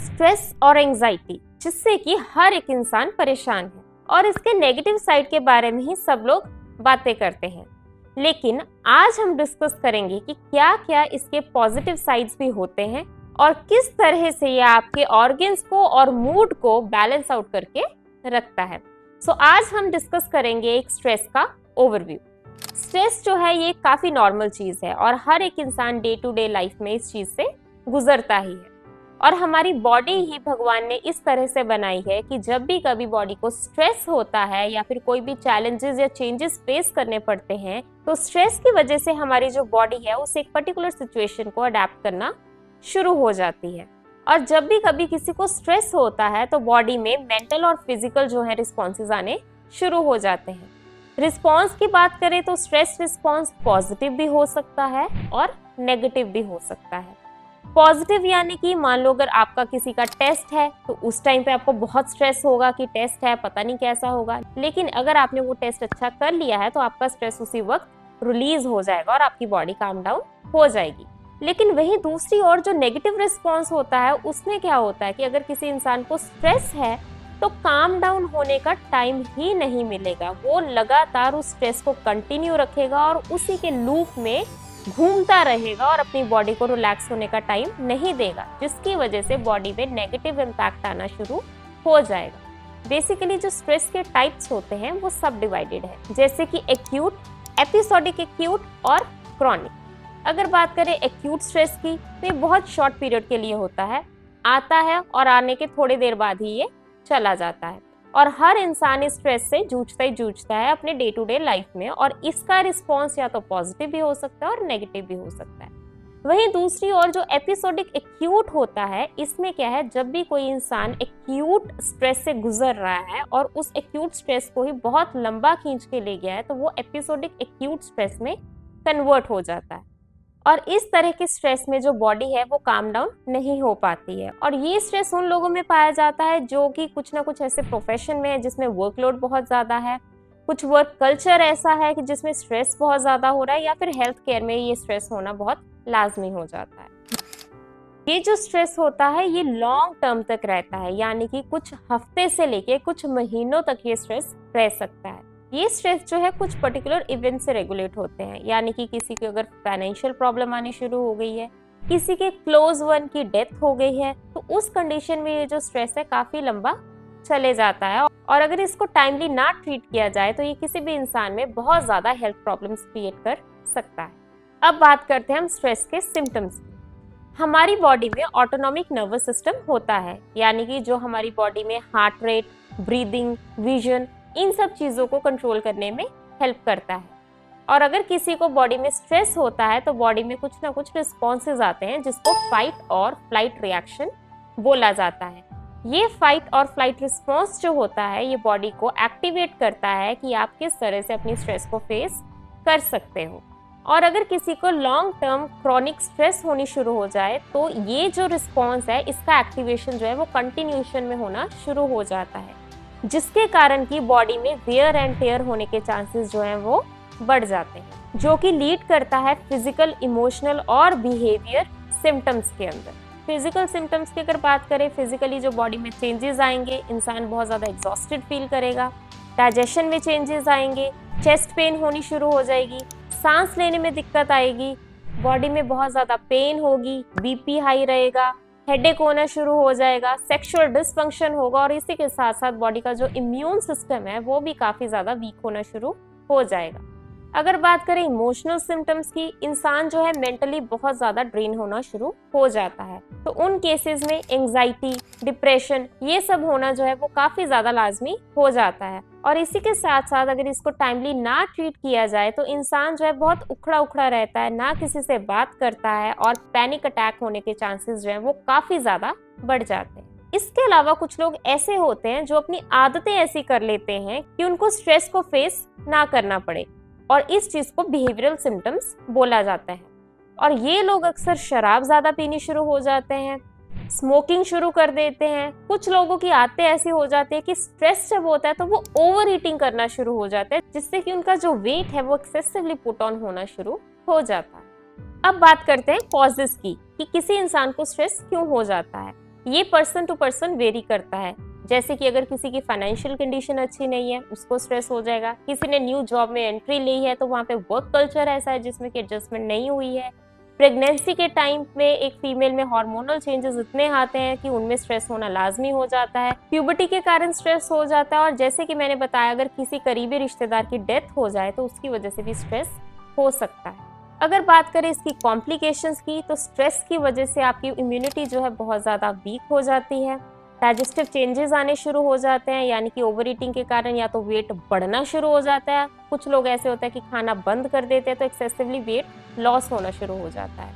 Stress और anxiety, जिससे कि हर एक इंसान परेशान है और इसके नेगेटिव साइड के बारे में ही सब लोग बातें करते हैं। लेकिन आज हम डिस्कस करेंगे कि क्या क्या इसके पॉजिटिव साइड्स भी होते हैं और किस तरह से ये आपके ऑर्गन्स को और मूड को बैलेंस आउट करके रखता है। आज हम डिस्कस करेंगे एक स्ट्रेस का ओवरव्यू। स्ट्रेस जो है ये काफी नॉर्मल चीज है और हर एक इंसान डे टू डे लाइफ में इस चीज से गुजरता ही है। और हमारी बॉडी ही भगवान ने इस तरह से बनाई है कि जब भी कभी बॉडी को स्ट्रेस होता है या फिर कोई भी चैलेंजेस या चेंजेस फेस करने पड़ते हैं, तो स्ट्रेस की वजह से हमारी जो बॉडी है उसे एक पर्टिकुलर सिचुएशन को अडेप्ट करना शुरू हो जाती है। और जब भी कभी किसी को स्ट्रेस होता है तो बॉडी में मेंटल और फिजिकल जो है रिस्पॉन्सेज आने शुरू हो जाते हैं। रिस्पॉन्स की बात करें तो स्ट्रेस रिस्पॉन्स पॉजिटिव भी हो सकता है और नेगेटिव भी हो सकता है। पॉजिटिव यानी कि मान लो अगर आपका किसी का टेस्ट है तो उस टाइम पे आपको बहुत स्ट्रेस होगा कि टेस्ट है, पता नहीं कैसा होगा, लेकिन अगर आपने वो टेस्ट अच्छा कर लिया है तो आपका स्ट्रेस उसी वक्त रिलीज हो जाएगा और आपकी बॉडी काम डाउन हो जाएगी। लेकिन वही दूसरी ओर जो नेगेटिव रिस्पॉन्स होता है उसमें क्या होता है कि अगर किसी इंसान को स्ट्रेस है तो काम डाउन होने का टाइम ही नहीं मिलेगा। वो लगातार उस स्ट्रेस को कंटिन्यू रखेगा और उसी के लूप में घूमता रहेगा और अपनी बॉडी को रिलैक्स होने का टाइम नहीं देगा, जिसकी वजह से बॉडी में नेगेटिव इम्पैक्ट आना शुरू हो जाएगा। बेसिकली जो स्ट्रेस के टाइप्स होते हैं वो सब डिवाइडेड है, जैसे कि एक्यूट, एपिसोडिक एक्यूट और क्रॉनिक। अगर बात करें एक्यूट स्ट्रेस की तो ये बहुत शॉर्ट पीरियड के लिए होता है, आता है और आने के थोड़ी देर बाद ही ये चला जाता है और हर इंसान इस स्ट्रेस से जूझता है अपने डे टू डे लाइफ में, और इसका रिस्पॉन्स या तो पॉजिटिव भी हो सकता है और नेगेटिव भी हो सकता है। वहीं दूसरी ओर जो एपिसोडिक एक्यूट होता है, इसमें क्या है, जब भी कोई इंसान एक्यूट स्ट्रेस से गुजर रहा है और उस एक्यूट स्ट्रेस को ही बहुत लंबा खींच के ले गया है तो वो एपिसोडिक एक्यूट स्ट्रेस में कन्वर्ट हो जाता है। और इस तरह के स्ट्रेस में जो बॉडी है वो काम डाउन नहीं हो पाती है। और ये स्ट्रेस उन लोगों में पाया जाता है जो कि कुछ ना कुछ ऐसे प्रोफेशन में है जिसमें वर्कलोड बहुत ज़्यादा है, कुछ वर्क कल्चर ऐसा है कि जिसमें स्ट्रेस बहुत ज़्यादा हो रहा है, या फिर हेल्थ केयर में ये स्ट्रेस होना बहुत लाजमी हो जाता है। ये जो स्ट्रेस होता है ये लॉन्ग टर्म तक रहता है, यानी कि कुछ हफ्ते से लेके कुछ महीनों तक ये स्ट्रेस रह सकता है। ये स्ट्रेस जो है कुछ पर्टिकुलर इवेंट से रेगुलेट होते हैं, यानी कि किसी को अगर फाइनेंशियल प्रॉब्लम आनी शुरू हो गई है, किसी के क्लोज वन की डेथ हो गई है, तो उस कंडीशन में ये जो स्ट्रेस है काफी लंबा चले जाता है। और अगर इसको टाइमली ना ट्रीट किया जाए तो ये किसी भी इंसान में बहुत ज्यादा हेल्थ प्रॉब्लम्स क्रिएट कर सकता है। अब बात करते हैं हम स्ट्रेस के सिम्टम्स की। हमारी बॉडी में ऑटोनॉमिक नर्वस सिस्टम होता है, यानी कि जो हमारी बॉडी में हार्ट रेट, ब्रीदिंग, विजन, इन सब चीज़ों को कंट्रोल करने में हेल्प करता है। और अगर किसी को बॉडी में स्ट्रेस होता है तो बॉडी में कुछ ना कुछ रिस्पॉन्सेज आते हैं जिसको फाइट और फ्लाइट रिएक्शन बोला जाता है। ये फाइट और फ्लाइट रिस्पॉन्स जो होता है ये बॉडी को एक्टिवेट करता है कि आप किस तरह से अपनी स्ट्रेस को फेस कर सकते हो। और अगर किसी को लॉन्ग टर्म क्रॉनिक स्ट्रेस होनी शुरू हो जाए तो ये जो रिस्पॉन्स है इसका एक्टिवेशन जो है वो कंटिन्यूएशन में होना शुरू हो जाता है, जिसके कारण की बॉडी में वेयर एंड टेयर होने के चांसेस जो हैं वो बढ़ जाते हैं, जो कि लीड करता है फिजिकल, इमोशनल और बिहेवियर सिम्टम्स के अंदर। फिजिकल सिम्टम्स की अगर बात करें, फिजिकली जो बॉडी में चेंजेस आएंगे, इंसान बहुत ज़्यादा एग्जॉस्टेड फील करेगा, डाइजेशन में चेंजेस आएंगे, चेस्ट पेन होनी शुरू हो जाएगी, सांस लेने में दिक्कत आएगी, बॉडी में बहुत ज़्यादा पेन होगी, बीपी हाई रहेगा, हेडेक होना शुरू हो जाएगा, सेक्सुअल डिसफंक्शन होगा और इसी के साथ साथ बॉडी का जो इम्यून सिस्टम है वो भी काफ़ी ज़्यादा वीक होना शुरू हो जाएगा। अगर बात करें इमोशनल सिम्टम्स की, इंसान जो है मेंटली बहुत ज़्यादा ड्रेन होना शुरू हो जाता है, तो उन केसेस में एंजाइटी, डिप्रेशन, ये सब होना जो है वो काफ़ी ज़्यादा लाजमी हो जाता है। और इसी के साथ साथ अगर इसको टाइमली ना ट्रीट किया जाए तो इंसान जो है बहुत उखड़ा उखड़ा रहता है, ना किसी से बात करता है और पैनिक अटैक होने के चांसेस जो है वो काफ़ी ज़्यादा बढ़ जाते हैं। इसके अलावा कुछ लोग ऐसे होते हैं जो अपनी आदतें ऐसी कर लेते हैं कि उनको स्ट्रेस को फेस ना करना पड़े, और इस चीज को बिहेवियरल सिम्टम्स बोला जाता है। और ये लोग अक्सर शराब ज्यादा पीनी शुरू हो जाते हैं, स्मोकिंग शुरू कर देते हैं। कुछ लोगों की आदतें ऐसी हो जाती है कि स्ट्रेस जब होता है तो वो ओवर ईटिंग करना शुरू हो जाते हैं, जिससे कि उनका जो वेट है वो एक्सेसिवली पुट ऑन होना शुरू हो जाता है। अब बात करते हैं कॉजेस की कि किसी इंसान को स्ट्रेस क्यों हो जाता है। ये पर्सन टू पर्सन वेरी करता है। जैसे कि अगर किसी की फाइनेंशियल कंडीशन अच्छी नहीं है, उसको स्ट्रेस हो जाएगा। किसी ने न्यू जॉब में एंट्री ली है तो वहाँ पे वर्क कल्चर ऐसा है जिसमें कि एडजस्टमेंट नहीं हुई है। प्रेगनेंसी के टाइम में एक फीमेल में हार्मोनल चेंजेस इतने आते हैं कि उनमें स्ट्रेस होना लाजमी हो जाता है। प्यूबर्टी के कारण स्ट्रेस हो जाता है। और जैसे कि मैंने बताया, अगर किसी करीबी रिश्तेदार की डेथ हो जाए तो उसकी वजह से भी स्ट्रेस हो सकता है। अगर बात करें इसकी कॉम्प्लिकेशंस की, तो स्ट्रेस की वजह से आपकी इम्यूनिटी जो है बहुत ज़्यादा वीक हो जाती है। डाइजेस्टिव चेंजेस आने शुरू हो जाते हैं, यानी कि ओवर ईटिंग के कारण या तो वेट बढ़ना शुरू हो जाता है। कुछ लोग ऐसे होते हैं कि खाना बंद कर देते हैं तो एक्सेसिवली वेट लॉस होना शुरू हो जाता है।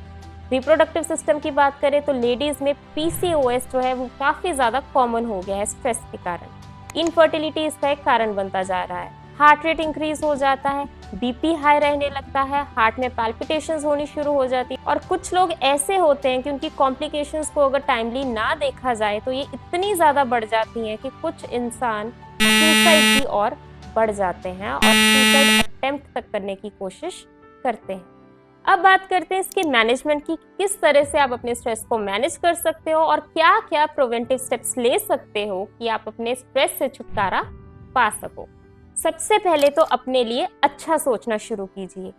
रिप्रोडक्टिव सिस्टम की बात करें तो लेडीज में PCOS जो है वो काफ़ी ज़्यादा कॉमन हो गया है स्ट्रेस के कारण। इनफर्टिलिटी इसका एक कारण बनता जा रहा है। हार्ट रेट इंक्रीज हो जाता है, BP हाई रहने लगता है, हार्ट में पैल्पिटेशंस होनी शुरू हो जाती है। और कुछ लोग ऐसे होते हैं कि उनकी कॉम्प्लिकेशंस को अगर टाइमली ना देखा जाए तो ये इतनी ज़्यादा बढ़ जाती हैं कि कुछ इंसान सुसाइड की ओर बढ़ जाते हैं और सुसाइड अटेम्प्ट तक करने की कोशिश करते हैं। अब बात करते हैं इसके मैनेजमेंट की, किस तरह से आप अपने स्ट्रेस को मैनेज कर सकते हो और क्या क्या प्रिवेंटिव स्टेप्स ले सकते हो कि आप अपने स्ट्रेस से छुटकारा पा सको। सबसे पहले तो अपने लिए अच्छा सोचना शुरू कीजिए।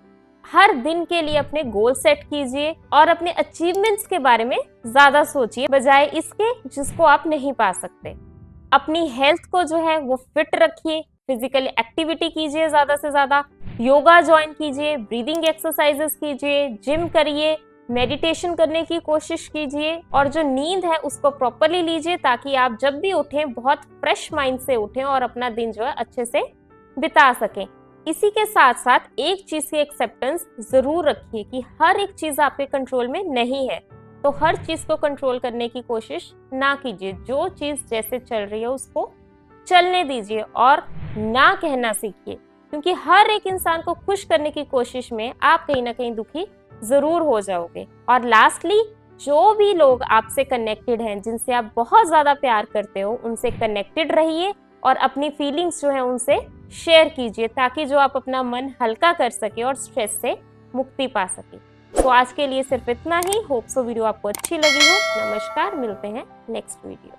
हर दिन के लिए अपने गोल सेट कीजिए और अपने अचीवमेंट्स के बारे में ज्यादा सोचिए बजाय इसके जिसको आप नहीं पा सकते। अपनी हेल्थ को जो है वो फिट रखिए, फिजिकल एक्टिविटी कीजिए, ज्यादा से ज्यादा योगा ज्वाइन कीजिए, ब्रीदिंग एक्सरसाइजेस कीजिए, जिम करिए, मेडिटेशन करने की कोशिश कीजिए और जो नींद है उसको प्रॉपरली लीजिए ताकि आप जब भी उठें बहुत फ्रेश माइंड से उठें और अपना दिन जो है अच्छे से बिता सकें। इसी के साथ साथ एक चीज की एक्सेप्टेंस जरूर रखिए कि हर एक चीज आपके कंट्रोल में नहीं है, तो हर चीज को कंट्रोल करने की कोशिश ना कीजिए। जो चीज जैसे चल रही है उसको चलने दीजिए और ना कहना सीखिए, क्योंकि हर एक इंसान को खुश करने की कोशिश में आप कहीं ना कहीं दुखी जरूर हो जाओगे। और लास्टली, जो भी लोग आपसे कनेक्टेड हैं, जिनसे आप बहुत ज्यादा प्यार करते हो, उनसे कनेक्टेड रहिए और अपनी फीलिंग्स जो है उनसे शेयर कीजिए ताकि जो आप अपना मन हल्का कर सके और स्ट्रेस से मुक्ति पा सके। तो आज के लिए सिर्फ इतना ही। होप सो वीडियो आपको अच्छी लगी हो। नमस्कार, मिलते हैं नेक्स्ट वीडियो।